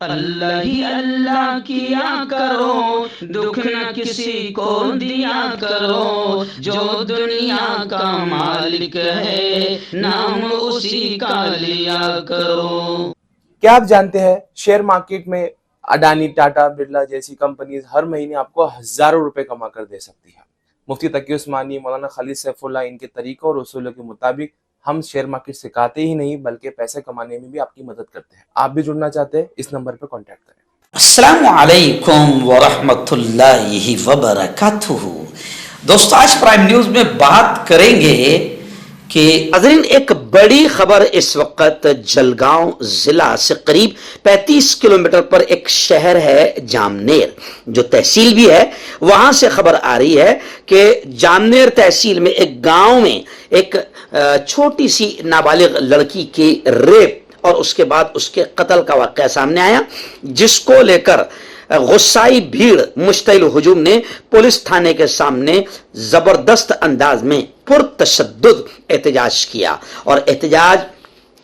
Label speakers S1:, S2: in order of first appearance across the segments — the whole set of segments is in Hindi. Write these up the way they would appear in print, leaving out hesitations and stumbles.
S1: अल्लाह ही अल्लाह किया करो, दुख न किसी को दिया करो, जो दुनिया का मालिक है नाम उसी का लिया करो।
S2: क्या आप जानते हैं शेयर मार्केट में अडानी, टाटा, बिरला जैसी कंपनीज हर महीने आपको हजारों रुपए कमा कर दे सकती है। मुफ्ती तकी उस्मानी, मौलाना खालिद सैफुल्लाह इनके तरीकों और उसूलों के मुताबिक हम शेयर मार्केट सिखाते ही नहीं बल्कि पैसे कमाने में भी आपकी मदद करते हैं। आप भी जुड़ना चाहते हैं, इस नंबर पर कॉन्टैक्ट करें।
S3: अस्सलामु अलैकुम वरहमतुल्लाहि वबरकातुहू। दोस्तों, आज प्राइम न्यूज में बात करेंगे कि नाज़रीन, एक बड़ी खबर इस वक्त जलगांव जिला से करीब 35 किलोमीटर पर एक शहर है जामनेर, जो तहसील भी है। वहां से खबर आ रही है कि जामनेर तहसील में एक गांव में एक छोटी सी नाबालिग लड़की की रेप और उसके बाद उसके कत्ल का वाकया सामने आया, जिसको लेकर गुस्साई भीड़ मुश्तइल हुजूम ने पुलिस थाने के सामने जबरदस्त अंदाज में पुरतशद्दुद एहतजाज किया। और एहतजाज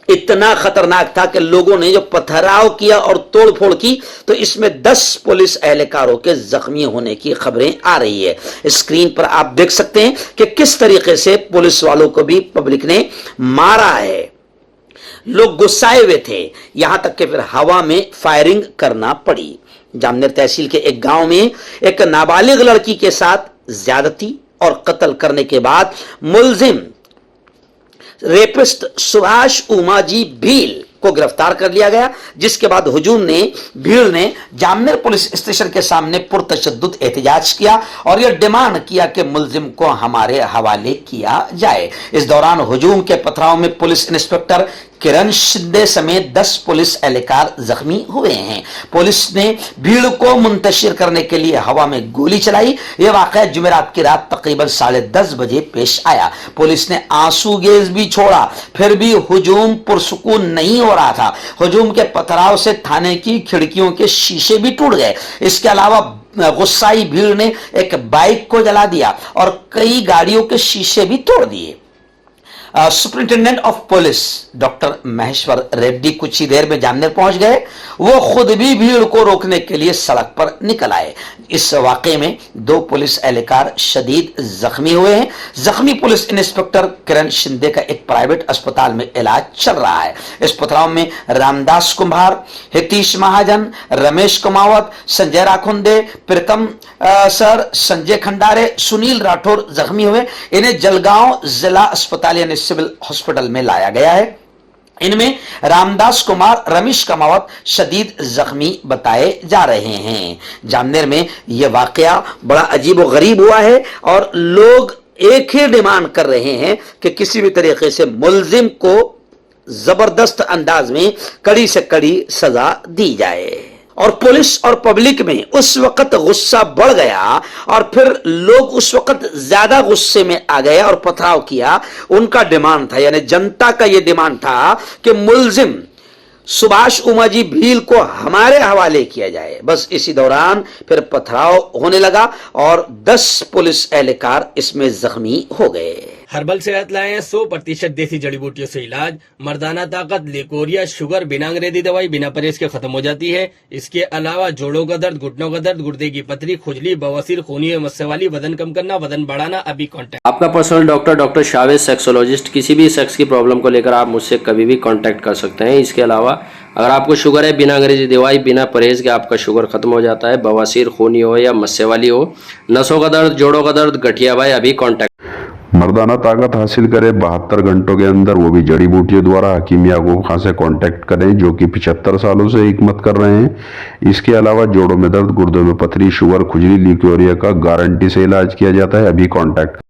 S3: इतना खतरनाक था कि लोगों ने जो पथराव किया और तोड़फोड़ की, तो इसमें 10 पुलिस एहलकारों के जख्मी होने की खबरें आ रही है। स्क्रीन पर आप देख सकते हैं कि किस तरीके से पुलिस वालों को भी पब्लिक ने मारा है। लोग गुस्साए हुए थे, यहां तक कि फिर हवा में फायरिंग करना पड़ी। जामनेर तहसील के एक गांव में एक नाबालिग लड़की के साथ ज्यादती और कत्ल करने के बाद मुलजिम रेपिस्ट सुभाष उमाजी भील को गिरफ्तार कर लिया गया, जिसके बाद भीड़ ने जामनेर पुलिस स्टेशन के सामने पुरतशद्दुद एहतजाज किया और यह डिमांड किया कि मुलजिम को हमारे हवाले किया जाए। इस दौरान हुजूम के पथराव में पुलिस इंस्पेक्टर किरण शिंदे समेत 10 पुलिस एहलकार जख्मी हुए हैं। पुलिस ने भीड़ को मुंतशिर करने के लिए हवा में गोली चलाई। यह वाकया जुमेरात की रात तकरीबन 10:30 बजे पेश आया। पुलिस ने आंसू गैस भी छोड़ा, फिर भी हुजूम पुरसुकून नहीं हो रहा था। हुजूम के पथराव से थाने की खिड़कियों के शीशे भी टूट गए। इसके अलावा गुस्साई भीड़ ने एक बाइक को जला दिया और कई गाड़ियों के शीशे भी तोड़ दिए। Superintendent of police doctor Maheshwar Reddy कुछ ही देर में जामनेर पहुंच गए। वो खुद भी भीड़ को रोकने के लिए सड़क पर निकल आए। इस वाकये में 2 पुलिस एहलकार शदीद जख्मी हुए हैं। जख्मी पुलिस इंस्पेक्टर किरण शिंदे का एक प्राइवेट अस्पताल में इलाज चल रहा है। इस पथराव में रामदास कुम्हार, हितीश महाजन, रमेश कुमावत, संजय राखुंदे, प्रीतम सर, संजय खंडारे, सुनील राठौर जख्मी हुए। इन्हें जलगांव जिला अस्पताल यानी सिविल हॉस्पिटल में लाया गया है। इनमें रामदास कुमार, रमेश कमावत शदीद जख्मी बताए जा रहे हैं। जामनेर में यह वाकया बड़ा अजीब व गरीब हुआ है और लोग एक ही डिमांड कर रहे हैं कि किसी भी तरीके से मुलजिम को जबरदस्त अंदाज में कड़ी से कड़ी सजा दी जाए। और पुलिस और पब्लिक में उस वक्त गुस्सा बढ़ गया और फिर लोग उस वक्त ज्यादा गुस्से में आ गए और पथराव किया। उनका डिमांड था, यानी जनता का यह डिमांड था कि मुलजिम सुभाष उमाजी भील को हमारे हवाले किया जाए। बस इसी दौरान फिर पथराव होने लगा और 10 पुलिस एहलकार इसमें जख्मी हो गए।
S4: हर्बल सेहत लाए हैं 100% देसी जड़ी बूटियों से इलाज। मर्दाना ताकत, लिकोरिया, शुगर बिना अंग्रेजी दवाई, बिना परहेज के खत्म हो जाती है। इसके अलावा जोड़ों का दर्द, घुटनों का दर्द, गुर्दे की पथरी, खुजली, बवासीर, खूनी मस्से वाली, वजन कम करना, वजन बढ़ाना, अभी कॉन्टैक्ट।
S5: आपका पर्सनल डॉक्टर शावेज सेक्सोलॉजिस्ट। किसी भी सेक्स की प्रॉब्लम को लेकर आप मुझसे कभी भी कॉन्टैक्ट कर सकते हैं। इसके अलावा अगर आपको शुगर है, बिना अंग्रेजी दवाई, बिना परहेज के आपका शुगर खत्म हो जाता है, बवासीर, खूनी हो या मस्से वाली हो, नसों का दर्द, जोड़ों का दर्द, गठिया भाई, अभी कॉन्टैक्ट।
S6: मर्दाना ताकत हासिल करें 72 घंटों के अंदर, वो भी जड़ी बूटियों द्वारा। हकीम याकूब खां से कांटेक्ट करें, जो कि 75 सालों से हिकमत कर रहे हैं। इसके अलावा जोड़ों में दर्द, गुर्दों में पथरी, शुगर, खुजली, लिकोरिया का गारंटी से इलाज किया जाता है। अभी कांटेक्ट करें।